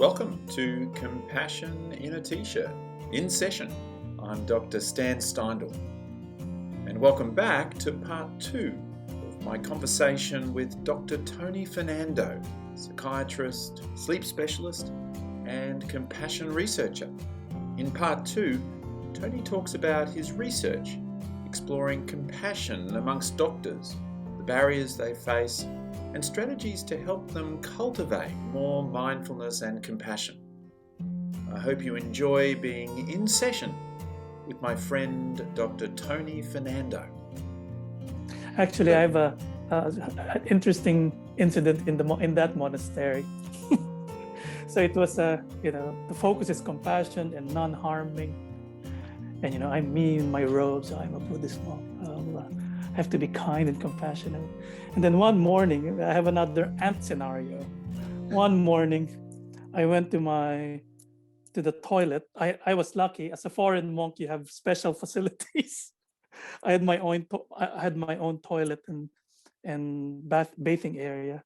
Welcome to Compassion in a T-shirt, in session. I'm Dr. Stan Steindl. And welcome back to part 2 of my conversation with Dr. Tony Fernando, psychiatrist, sleep specialist, and compassion researcher. In part 2, Tony talks about his research, exploring compassion amongst doctors, the barriers they face, and strategies to help them cultivate more mindfulness and compassion. I hope you enjoy being in session with my friend Dr. Tony Fernando. Actually, I have an interesting incident in that monastery. So it was the focus is compassion and non-harming. And I'm me in my robes. I'm a Buddhist monk. I have to be kind and compassionate. And then one morning, I have another ant scenario. One morning, I went to the toilet. I was lucky. As a foreign monk, you have special facilities. I had my own toilet and bathing area,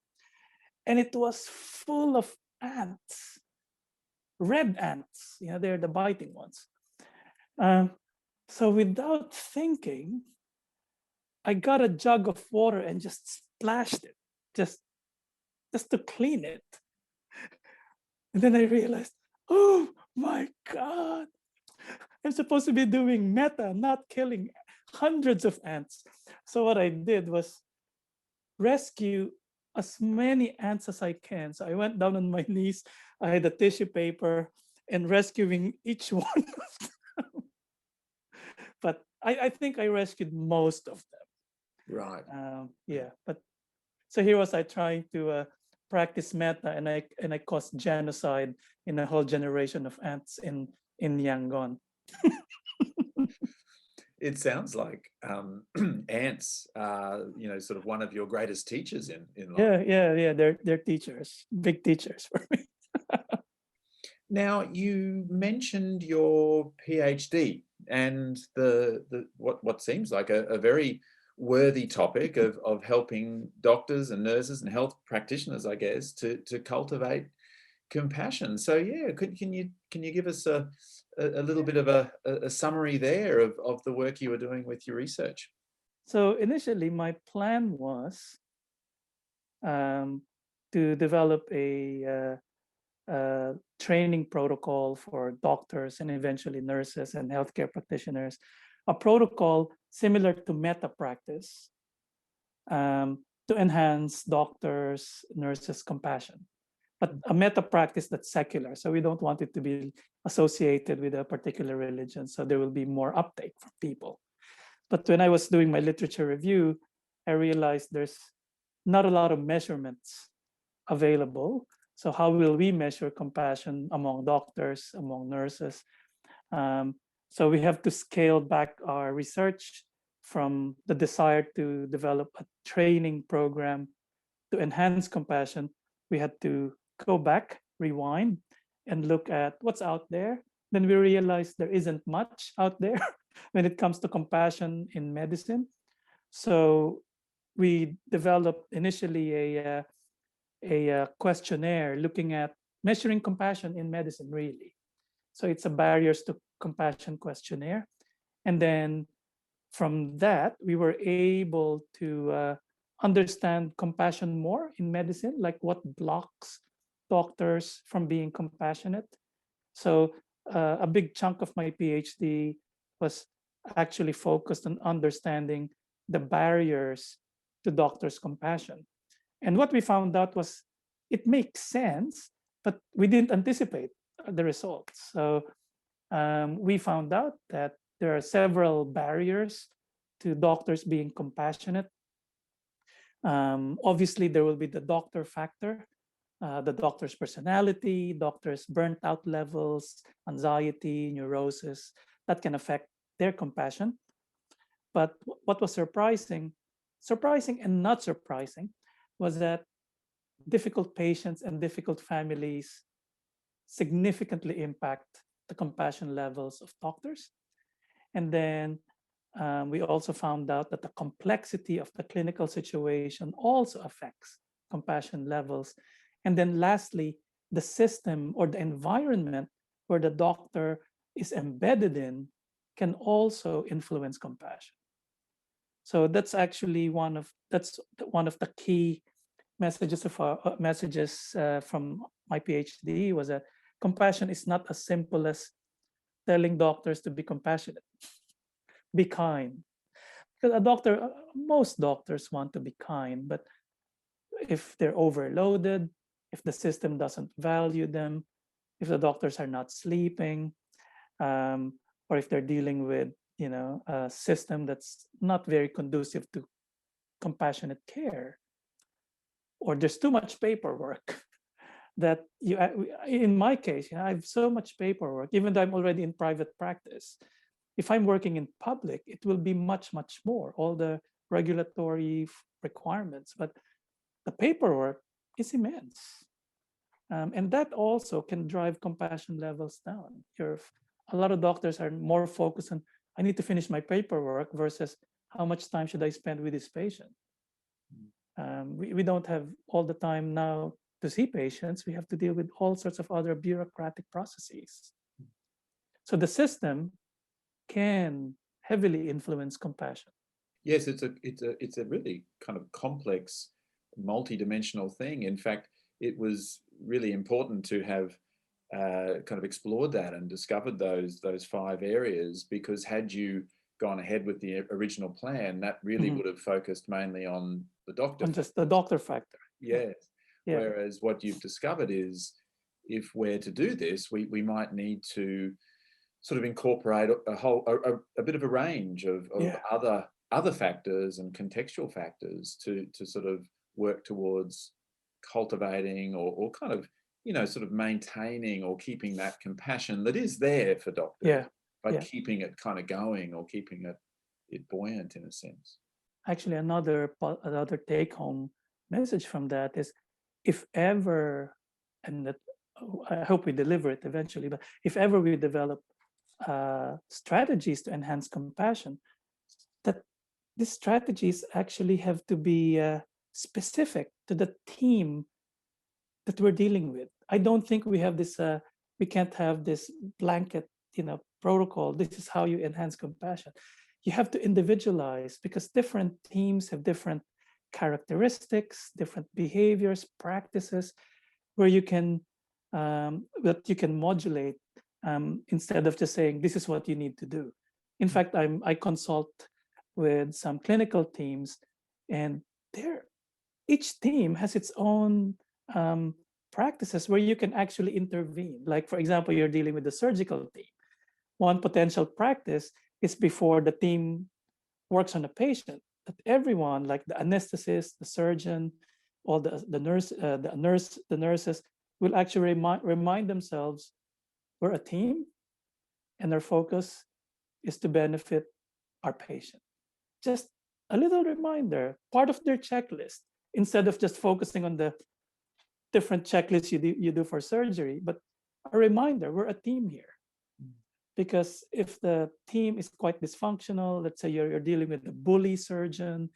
and it was full of ants, red ants. They're the biting ones. So without thinking, I got a jug of water and just splashed it, just to clean it. And then I realized, oh my God, I'm supposed to be doing metta, not killing hundreds of ants. So what I did was rescue as many ants as I can. So I went down on my knees, I had a tissue paper and rescuing each one of them. But I think I rescued most of them. Right. But so here was I trying to practice metta, and I caused genocide in a whole generation of ants in Yangon. It sounds like ants are, sort of one of your greatest teachers in life. Yeah. They're teachers, big teachers for me. Now, you mentioned your PhD and the what seems like a very worthy topic of helping doctors and nurses and health practitioners, I guess, to cultivate compassion. So yeah, can you give us a little bit of a summary there of the work you were doing with your research? So initially, my plan was to develop a training protocol for doctors and eventually nurses and healthcare practitioners, a protocol similar to metta practice to enhance doctors, nurses' compassion. But a metta practice that's secular. So we don't want it to be associated with a particular religion. So there will be more uptake from people. But when I was doing my literature review, I realized there's not a lot of measurements available. So how will we measure compassion among doctors, among nurses? So we have to scale back our research from the desire to develop a training program to enhance compassion. We had to go back, rewind, and look at what's out there. Then we realized there isn't much out there when it comes to compassion in medicine. So we developed initially a questionnaire looking at measuring compassion in medicine, really. So it's a barriers to compassion questionnaire. And then from that, we were able to understand compassion more in medicine, like what blocks doctors from being compassionate. So a big chunk of my PhD was actually focused on understanding the barriers to doctors' compassion. And what we found out was it makes sense, but we didn't anticipate the results. So we found out that there are several barriers to doctors being compassionate. Obviously, there will be the doctor factor, the doctor's personality, doctor's burnt out levels, anxiety, neurosis, that can affect their compassion. But what was surprising and not surprising, was that difficult patients and difficult families significantly impact the compassion levels of doctors. And then we also found out that the complexity of the clinical situation also affects compassion levels. And then lastly, the system or the environment where the doctor is embedded in can also influence compassion. So that's actually one of the key messages from my PhD, was that compassion is not as simple as telling doctors to be compassionate, be kind. Because most doctors want to be kind, but if they're overloaded, if the system doesn't value them, if the doctors are not sleeping, or if they're dealing with a system that's not very conducive to compassionate care, or there's too much paperwork that in my case, I have so much paperwork, even though I'm already in private practice. If I'm working in public, it will be much, much more, all the regulatory requirements, but the paperwork is immense. And that also can drive compassion levels down. A lot of doctors are more focused on, I need to finish my paperwork versus how much time should I spend with this patient. We don't have all the time now to see patients. We have to deal with all sorts of other bureaucratic processes. So the system can heavily influence compassion. Yes, it's a really kind of complex, multi-dimensional thing. In fact, it was really important to have kind of explored that and discovered those 5 areas, because had you gone ahead with the original plan, that really would have focused mainly on the doctor. On just the doctor factor. Yes. Yeah. Whereas what you've discovered is, if we're to do this, we might need to sort of incorporate a bit of a range of other factors and contextual factors to sort of work towards cultivating or kind of sort of maintaining or keeping that compassion that is there for doctors, but keeping it kind of going, or keeping it buoyant in a sense. Actually, another take-home message from that is, if ever, and that, I hope we deliver it eventually, but if ever we develop strategies to enhance compassion, that these strategies actually have to be specific to the team that we're dealing with. I don't think we have this. We can't have this blanket, protocol. This is how you enhance compassion. You have to individualize, because different teams have different characteristics, different behaviors, practices, where you can modulate, instead of just saying this is what you need to do. In fact, I consult with some clinical teams, and each team has its own practices where you can actually intervene. Like, for example, you're dealing with the surgical team. One potential practice is, before the team works on a patient, that everyone, like the anesthetist, the surgeon, all the nurses, will actually remind themselves, we're a team, and our focus is to benefit our patient. Just a little reminder, part of their checklist, instead of just focusing on the different checklists you do for surgery, but a reminder, we're a team here. Because if the team is quite dysfunctional, let's say you're dealing with a bully surgeon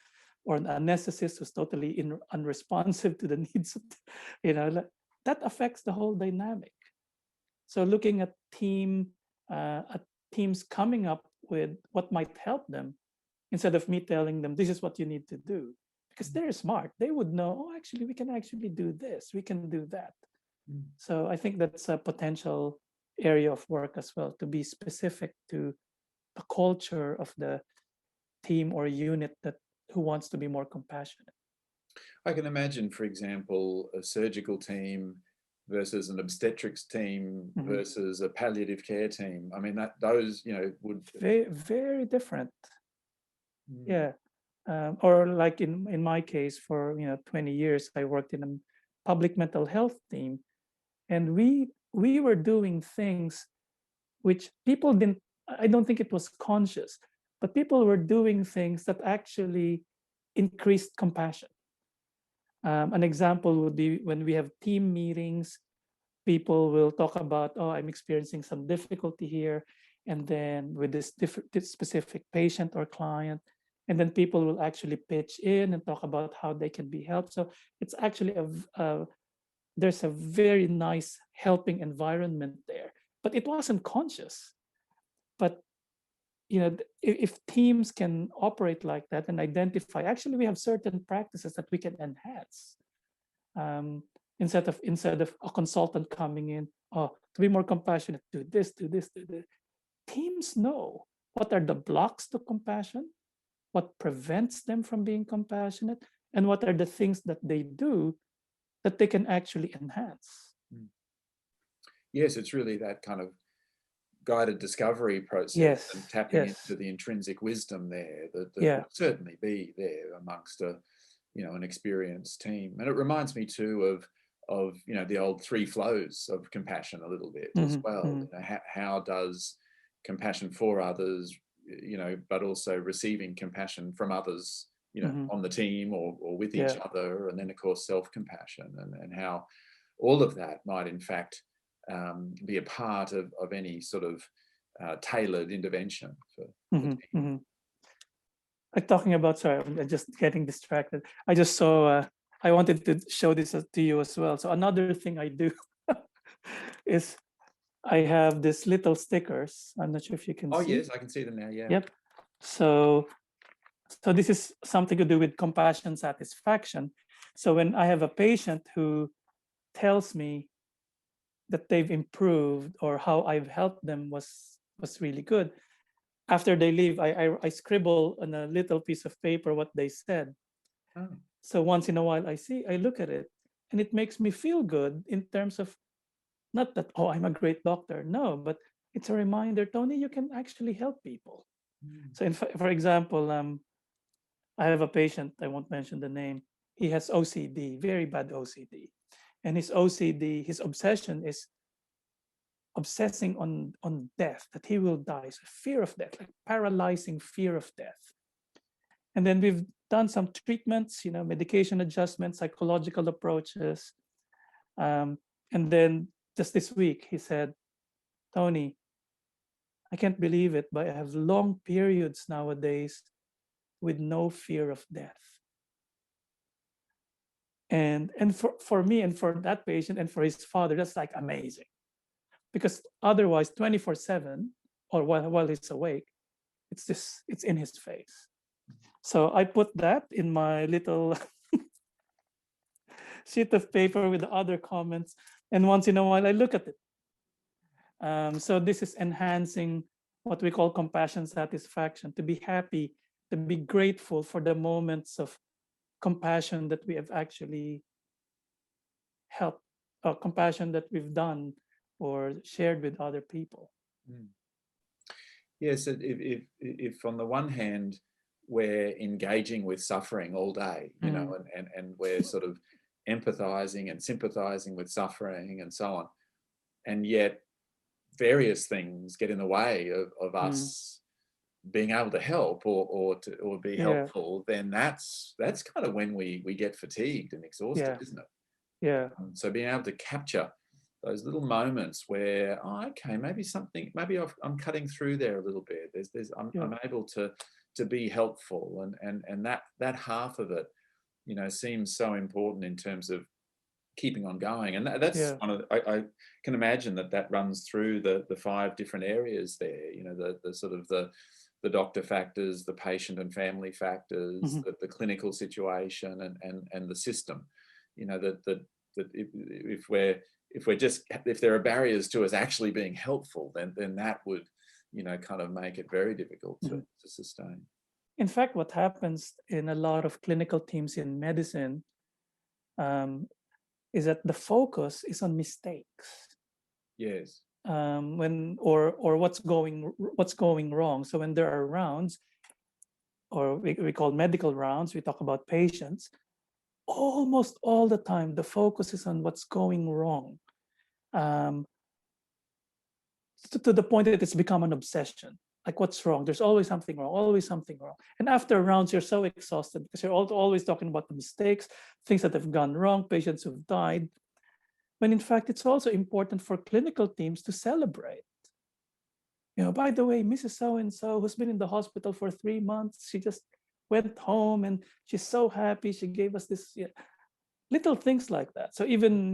or an anesthetist who's totally unresponsive to the needs of, that affects the whole dynamic. So looking at teams coming up with what might help them, instead of me telling them, this is what you need to do. Because they're smart. They would know, oh, actually, we can actually do this. We can do that. So I think that's a potential area of work as well, to be specific to the culture of the team or unit who wants to be more compassionate. I can imagine, for example, a surgical team versus an obstetrics team versus a palliative care team. I mean, those would very, very different. Yeah. Or like in my case, for 20 years, I worked in a public mental health team, and we were doing things which people didn't. I don't think it was conscious, but people were doing things that actually increased compassion. An example would be when we have team meetings, people will talk about, oh, I'm experiencing some difficulty here, and then with this specific patient or client. And then people will actually pitch in and talk about how they can be helped. So it's actually there's a very nice helping environment there, but it wasn't conscious. But if teams can operate like that and identify, actually, we have certain practices that we can enhance. Instead of a consultant coming in, oh, to be more compassionate, do this, do this, do this. Teams know what are the blocks to compassion, what prevents them from being compassionate, and what are the things that they do that they can actually enhance. Yes, it's really that kind of guided discovery process and tapping into the intrinsic wisdom there that will certainly be there amongst an experienced team. And it reminds me too of the old three flows of compassion a little bit as well. How does compassion for others, but also receiving compassion from others, on the team or with each other, and then of course self-compassion, and how all of that might in fact be a part of any sort of tailored intervention for the team. Like talking about, sorry, I'm just getting distracted. I just saw, I wanted to show this to you as well. So another thing I do is I have these little stickers. I'm not sure if you can see. Oh, yes, I can see them now, yeah. Yep. So this is something to do with compassion satisfaction. So when I have a patient who tells me that they've improved or how I've helped them was really good, after they leave, I scribble on a little piece of paper what they said. Oh. So once in a while I look at it, and it makes me feel good in terms of, not that, oh, I'm a great doctor. No, but it's a reminder, Tony, you can actually help people. So for example, I have a patient, I won't mention the name. He has OCD, very bad OCD. And his OCD, his obsession is obsessing on death, that he will die. So fear of death, like paralyzing fear of death. And then we've done some treatments, medication adjustments, psychological approaches. And then just this week, he said, Tony, I can't believe it, but I have long periods nowadays with no fear of death. And for me and for that patient and for his father, that's like amazing. Because otherwise, 24/7, or while he's awake, it's in his face. So I put that in my little sheet of paper with the other comments, and once in a while I look at it. So this is enhancing what we call compassion satisfaction, to be happy, to be grateful for the moments of compassion that we have actually helped, or compassion that we've done or shared with other people. Yes, if on the one hand we're engaging with suffering all day, and we're sort of empathizing and sympathizing with suffering and so on, and yet various things get in the way of us being able to help or be helpful, then that's kind of when we get fatigued and exhausted, isn't it? Yeah. So being able to capture those little moments where, okay, maybe I'm cutting through there a little bit. I'm able to be helpful, and that half of it, seems so important in terms of keeping on going. And that's one of I can imagine that runs through the 5 different areas there. The sort of the doctor factors, the patient and family factors, the clinical situation, and the system. That if there are barriers to us actually being helpful, then that would kind of make it very difficult to sustain. In fact, what happens in a lot of clinical teams in medicine is that the focus is on mistakes. Yes. When or what's going wrong. So when there are rounds, or we call medical rounds, we talk about patients. Almost all the time, the focus is on what's going wrong, to the point that it's become an obsession. Like, what's wrong? There's always something wrong, always something wrong. And after rounds, you're so exhausted because you're always talking about the mistakes, things that have gone wrong, patients who've died. When in fact, it's also important for clinical teams to celebrate. By the way, Mrs. So-and-so, who's been in the hospital for 3 months, she just went home and she's so happy. She gave us this. little things like that. So even,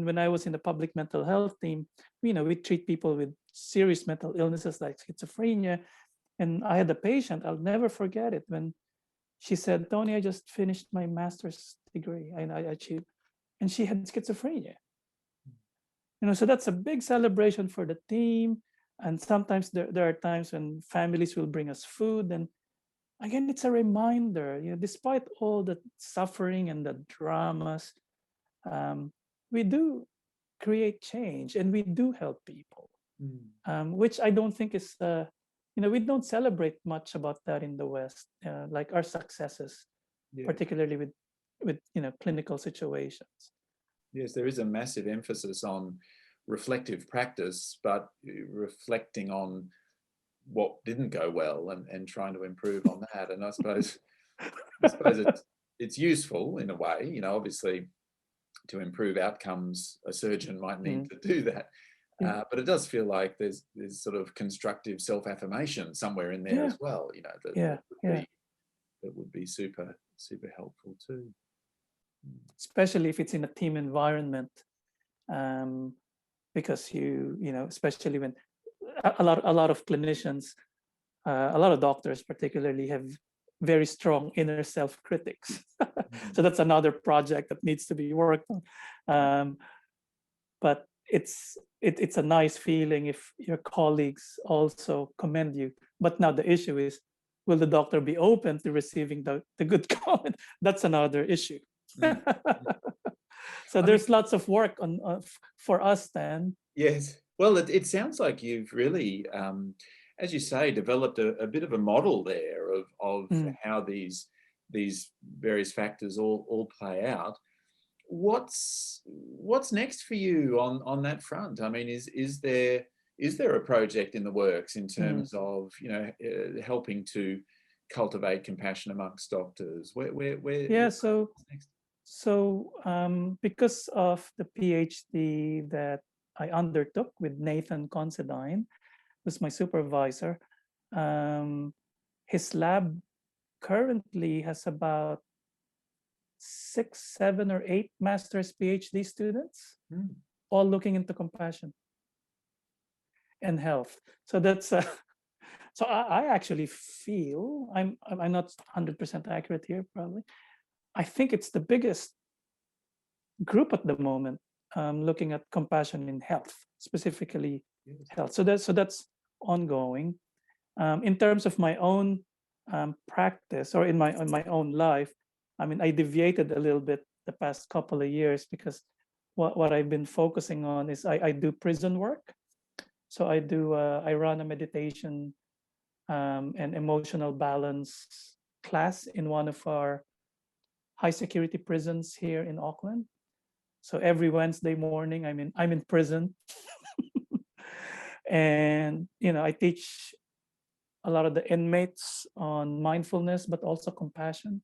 when I was in the public mental health team, we treat people with serious mental illnesses like schizophrenia. And I had a patient, I'll never forget it, when she said, Tony, I just finished my master's degree and I achieved, and she had schizophrenia. So that's a big celebration for the team. And sometimes there are times when families will bring us food. And again, it's a reminder, despite all the suffering and the dramas, we do create change and we do help people, which I don't think is, we don't celebrate much about that in the West, like our successes, particularly with clinical situations. Yes, there is a massive emphasis on reflective practice, but reflecting on what didn't go well and trying to improve on that. And I suppose it's useful in a way, obviously to improve outcomes, a surgeon might need to do that. But it does feel like there's sort of constructive self-affirmation somewhere in there as well, that would be super, super helpful too. Especially if it's in a team environment, because especially when a lot of clinicians, a lot of doctors particularly, have very strong inner self-critics. So that's another project that needs to be worked on. But it's a nice feeling if your colleagues also commend you. But now the issue is, will the doctor be open to receiving the good comment? That's another issue. So there's lots of work for us then. Yes. Well, it sounds like you've really, as you say, developed a bit of a model there of how these various factors all play out. What's next for you on that front? I mean, is there a project in the works in terms of helping to cultivate compassion amongst doctors? Where So because of the PhD that I undertook with Nathan Considine, who's my supervisor, his lab currently has about 6, 7, or 8 master's PhD students, all looking into compassion and health. So that's so I actually feel I'm not 100% accurate here, probably. I think it's the biggest group at the moment looking at compassion in health, specifically health. So that's ongoing. In terms of my own practice, or in my own life, I mean, I deviated a little bit the past couple of years because what I've been focusing on is I do prison work. So I run a meditation and emotional balance class in one of our high security prisons here in Auckland. So every Wednesday morning, I'm in prison, and I teach a lot of the inmates on mindfulness, but also compassion,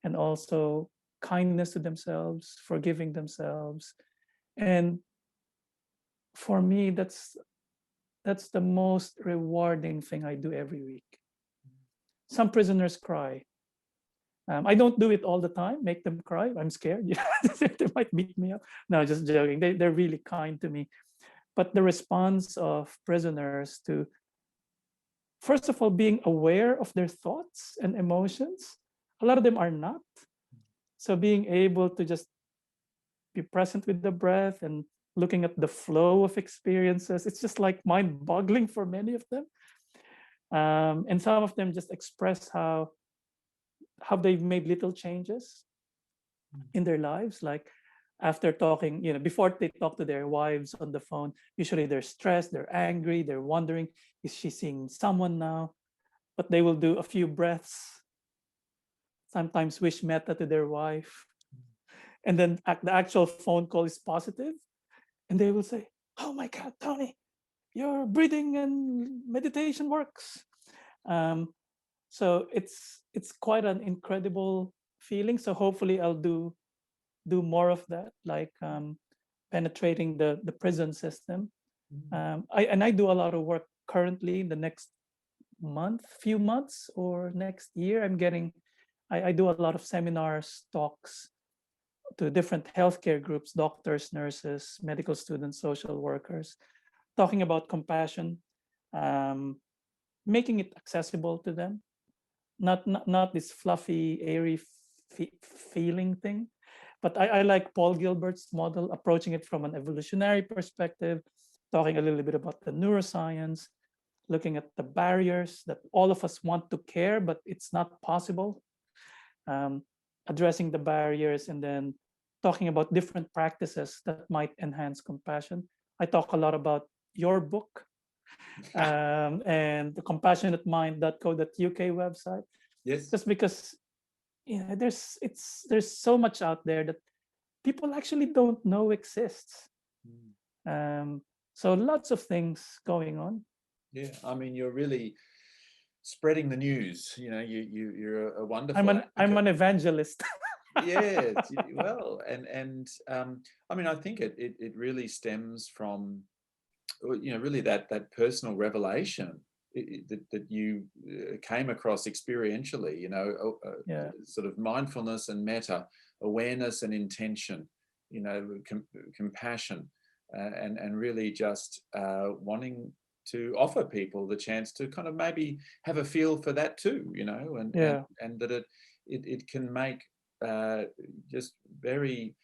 and also kindness to themselves, forgiving themselves. And for me, that's the most rewarding thing I do every week. Some prisoners cry. I don't do it all the time, make them cry. I'm scared. They might beat me up. No, just joking. They're really kind to me. But the response of prisoners to, first of all, being aware of their thoughts and emotions, a lot of them are not. So being able to just be present with the breath and looking at the flow of experiences, it's just like mind-boggling for many of them. And some of them just express how they've made little changes in their lives. Like after talking, before they talk to their wives on the phone, usually they're stressed, they're angry, they're wondering, is she seeing someone now? But they will do a few breaths, sometimes wish metta to their wife. And then the actual phone call is positive. And they will say, oh my God, Tony, your breathing and meditation works. So it's quite an incredible feeling. So hopefully I'll do more of that, like penetrating the prison system. I do a lot of work currently in the next few months or next year. I do a lot of seminars, talks to different healthcare groups, doctors, nurses, medical students, social workers, talking about compassion, um, making it accessible to them, not this fluffy, airy feeling thing. But I like Paul Gilbert's model, approaching it from an evolutionary perspective, talking a little bit about the neuroscience, looking at the barriers that all of us want to care, but it's not possible. Addressing the barriers, and then talking about different practices that might enhance compassion. I talk a lot about your book, and the compassionatemind.co.uk website, Yes. just because there's so much out there that people actually don't know exists. So lots of things going on. Yeah, I mean, you're really spreading the news. You're a wonderful I'm an evangelist. Yes, well, and I mean, I think it really stems from, really that personal revelation that you came across experientially, Yeah. sort of mindfulness and metta, awareness and intention, compassion, and really just wanting to offer people the chance to kind of maybe have a feel for that too, and that it can make just very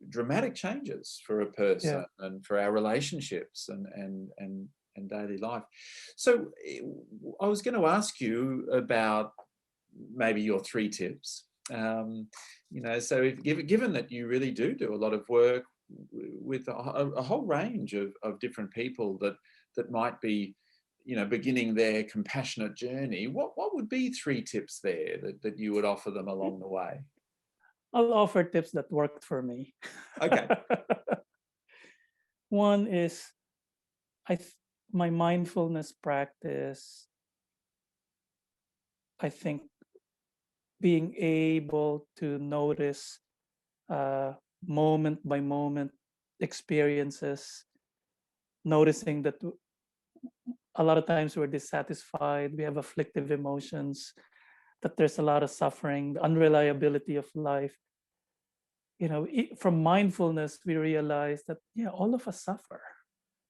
dramatic changes for a person and for our relationships and daily life. So I was going to ask you about maybe your 3 tips. So given that you really do a lot of work with a whole range of different people that might be, beginning their compassionate journey, what would be 3 tips there that you would offer them along the way? I'll offer tips that worked for me. Okay. One is my mindfulness practice. I think being able to notice moment by moment experiences, noticing that a lot of times we're dissatisfied, we have afflictive emotions, that there's a lot of suffering, the unreliability of life. From mindfulness, we realize that, all of us suffer.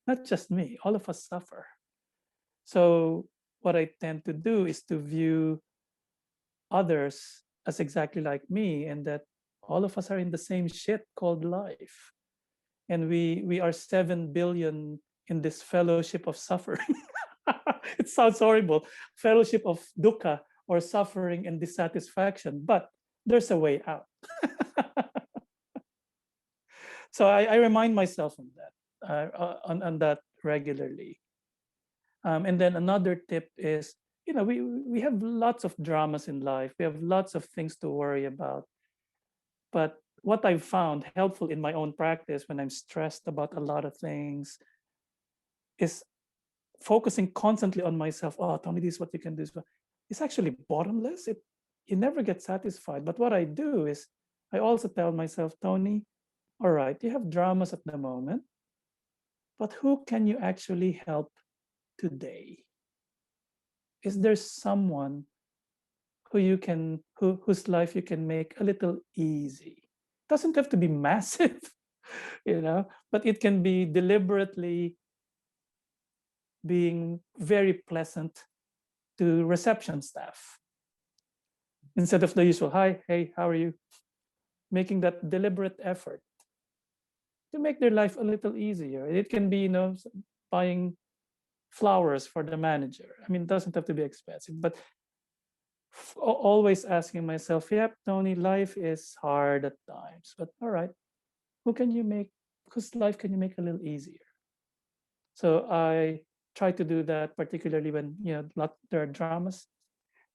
Not just me, all of us suffer. So what I tend to do is to view others as exactly like me, and that all of us are in the same shit called life. And we are 7 billion in this fellowship of suffering. It sounds horrible. Fellowship of dukkha, or suffering and dissatisfaction, but there's a way out. So I remind myself of that, on that regularly. And then another tip is, we have lots of dramas in life. We have lots of things to worry about. But what I've found helpful in my own practice when I'm stressed about a lot of things is focusing constantly on myself. Oh, Tony, this is what you can do. It's actually bottomless. You never get satisfied. But what I do is I also tell myself, Tony, all right, you have dramas at the moment, but who can you actually help today? Is there someone whose life you can make a little easy? Doesn't have to be massive, but it can be deliberately being very pleasant to reception staff, instead of the usual hi, hey, how are you? Making that deliberate effort to make their life a little easier. It can be, buying flowers for the manager. I mean, it doesn't have to be expensive, but always asking myself, yep, Tony, life is hard at times, but all right, whose life can you make a little easier? So I try to do that, particularly when, there are dramas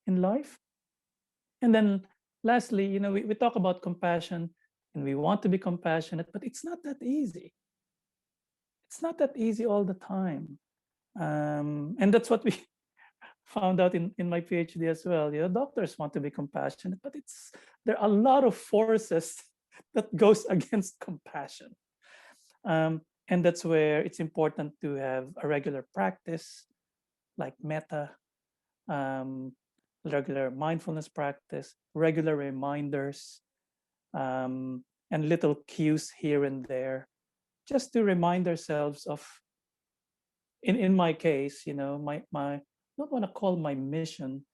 in life. And then lastly, we talk about compassion and we want to be compassionate, but it's not that easy. It's not that easy all the time. And that's what we found out in my PhD as well. Doctors want to be compassionate, but there are a lot of forces that goes against compassion. And that's where it's important to have a regular practice like metta, regular mindfulness practice, regular reminders, and little cues here and there, just to remind ourselves of, in my case, my not want to call my mission,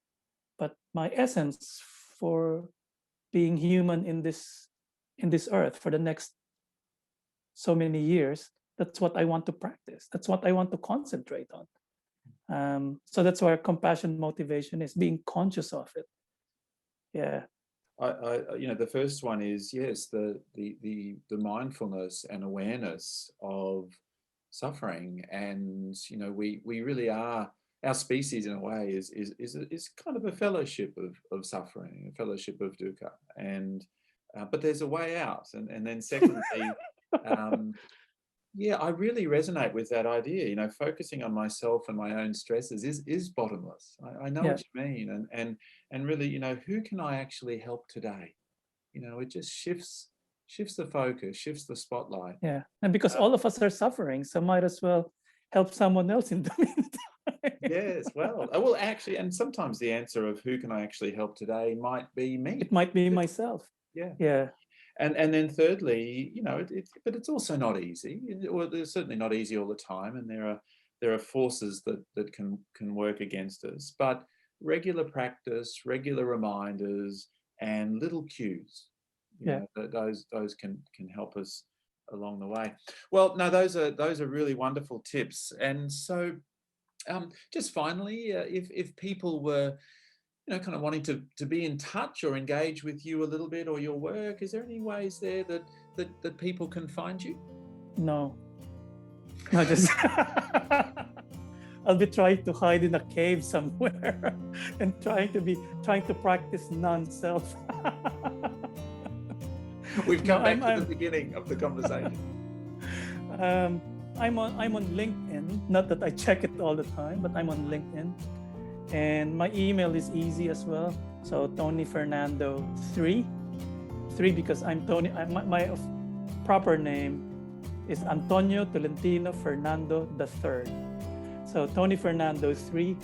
but my essence for being human in this earth for the next so many years. That's what I want to practice. That's what I want to concentrate on. So that's where compassion motivation is, being conscious of it. Yeah. The first one is, yes, the mindfulness and awareness of suffering, and we really are, our species in a way is kind of a fellowship of suffering, a fellowship of dukkha, and but there's a way out, and then secondly, yeah, I really resonate with that idea. Focusing on myself and my own stresses is bottomless. I know what you mean, and really, who can I actually help today? It just shifts the focus, shifts the spotlight. Yeah, and because all of us are suffering, so might as well help someone else in the meantime. Yes, well, actually, and sometimes the answer of who can I actually help today might be me. It might be myself. Yeah. And then thirdly, but it's also not easy. Well, it's certainly not easy all the time, and there are forces that can work against us. But regular practice, regular reminders, and little cues, those can help us along the way. Well, no, those are really wonderful tips. And so, just finally, if people were kind of wanting to be in touch or engage with you a little bit, or your work, is there any ways there that people can find you? No, just I'll be trying to hide in a cave somewhere and trying to practice non-self. We've come back to the beginning of the conversation. I'm on LinkedIn. Not that I check it all the time, but I'm on LinkedIn. And my email is easy as well. So Tony Fernando 3 because I'm Tony. My proper name is Antonio Tolentino Fernando III. So Tony Fernando 3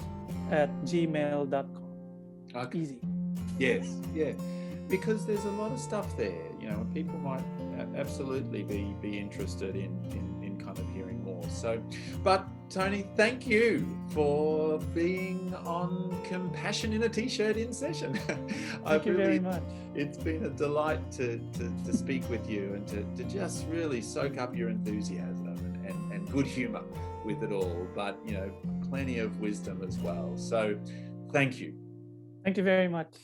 @gmail.com. Okay. Easy. Yes, yeah. Because there's a lot of stuff there, people might absolutely be interested in kind of hearing more. So, but Tony, thank you for being on Compassion in a T-shirt in session. Thank you very much. It's been a delight to speak with you and to just really soak up your enthusiasm and good humor with it all, but plenty of wisdom as well. So thank you. Thank you very much.